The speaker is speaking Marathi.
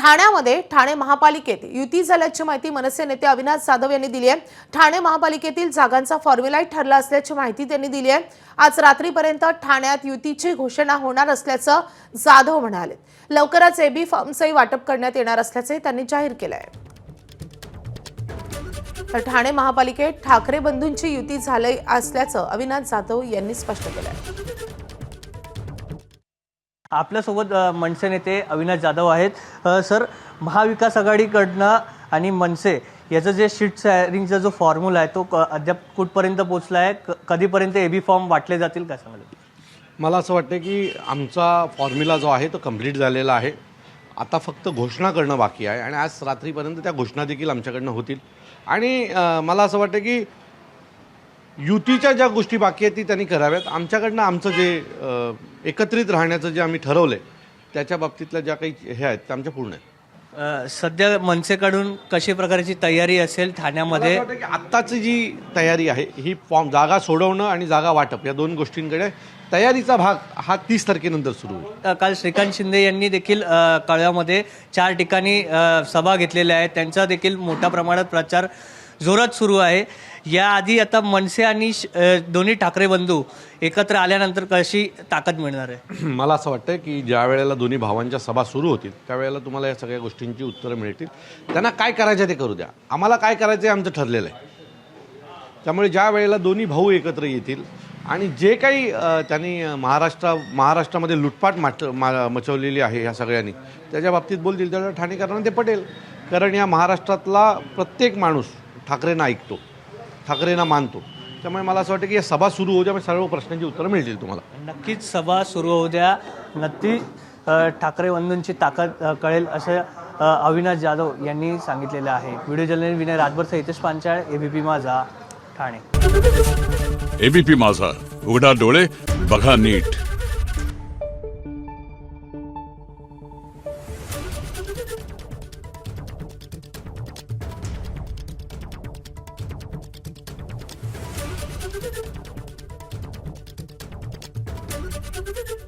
ठाण्यामध्ये ठाणे महापालिकेत युती झाल्याची माहिती मनसे नेते अविनाश जाधव यांनी दिली आहे। ठाणे महापालिकेतील जागांचा फॉर्म्युला ठरला असल्याची माहिती त्यांनी दिली आहे। आज रात्रीपर्यंत ठाण्यात युतीची घोषणा होणार असल्याचं जाधव म्हणाले। लवकरच एबी फॉर्मचंही वाटप करण्यात येणार असल्याचे त्यांनी जाहीर केलं आहे। तर ठाणे महापालिकेत ठाकरे बंधूंची युती झाली असल्याचं अविनाश जाधव यांनी स्पष्ट केलं आहे। आपल्यासोबत मनसे नेते अविनाश जाधव आहेत। सर, महाविकास आघाडीकडनं आणि मनसे याचं जे शीट शेअरिंगचा जो फॉर्म्युला आहे तो अद्याप कुठपर्यंत पोहोचला आहे, कधीपर्यंत एबी फॉर्म वाटले जातील काय सांगाल? मला असं वाटतं की आमचा फॉर्म्युला जो आहे तो कंप्लीट झालेला आहे। आता फक्त घोषणा करणं बाकी आहे आणि आज रात्रीपर्यंत त्या घोषणा देखील आमच्याकडनं होतील। आणि मला असं वाटतं की युतीच्या ज्या गोष्टी बाकी आहेत ती त्यांनी कराव्यात। आमच्याकडनं आमचं जे एकत्रित राहण्याचं जे आम्ही ठरवलं आहे त्याच्या बाबतीतल्या ज्या काही हे आहेत त्या आमच्या पूर्ण आहेत। सध्या मनसेकडून कशा प्रकारची तयारी असेल ठाण्यामध्ये? आत्ताची जी तयारी आहे ही फॉर्म जागा सोडवणं आणि जागा वाटप या दोन गोष्टींकडे तयारीचा भाग हा 30 तारखेनंतर सुरू होईल। काल श्रीकांत शिंदे यांनी देखील कळव्यामध्ये 4 ठिकाणी सभा घेतलेल्या आहेत, त्यांचा देखील मोठ्या प्रमाणात प्रचार जोरात सुरू आहे। याआधी आता मनसे आणि दोन्ही ठाकरे बंधू एकत्र आल्यानंतर कशी ताकद मिळणार आहे? मला असं वाटतं की ज्या वेळेला दोन्ही भावांच्या सभा सुरू होतील त्यावेळेला तुम्हाला या सगळ्या गोष्टींची उत्तरं मिळतील। त्यांना काय करायचं ते करू द्या, आम्हाला काय करायचं आहे आमचं ठरलेलं आहे। त्यामुळे ज्या वेळेला दोन्ही भाऊ एकत्र येतील आणि जे काही त्यांनी महाराष्ट्रामध्ये लुटपाट मचवलेली आहे ह्या सगळ्यांनी त्याच्या बाबतीत बोलतील त्यावेळेला ठाणेकरांना ते पटेल। कारण या महाराष्ट्रातला प्रत्येक माणूस ठाकरेंना ऐकतो, ठाकरेंना मानतो। त्यामुळे मला असं वाटतं की या सभा सुरू होऊ द्या, सर्व प्रश्नांची उत्तरं मिळतील तुम्हाला। नक्कीच सभा सुरू होऊ द्या, नक्की ठाकरे बंधूंची ताकद कळेल असं अविनाश जाधव यांनी सांगितलेलं आहे। व्हिडिओ जर्नलिस्ट विनय राजभरसह हितेश पांचाळ, एबीपी माझा, ठाणे। एबीपी माझा, उघडा डोळे बघा नीट। Thank you.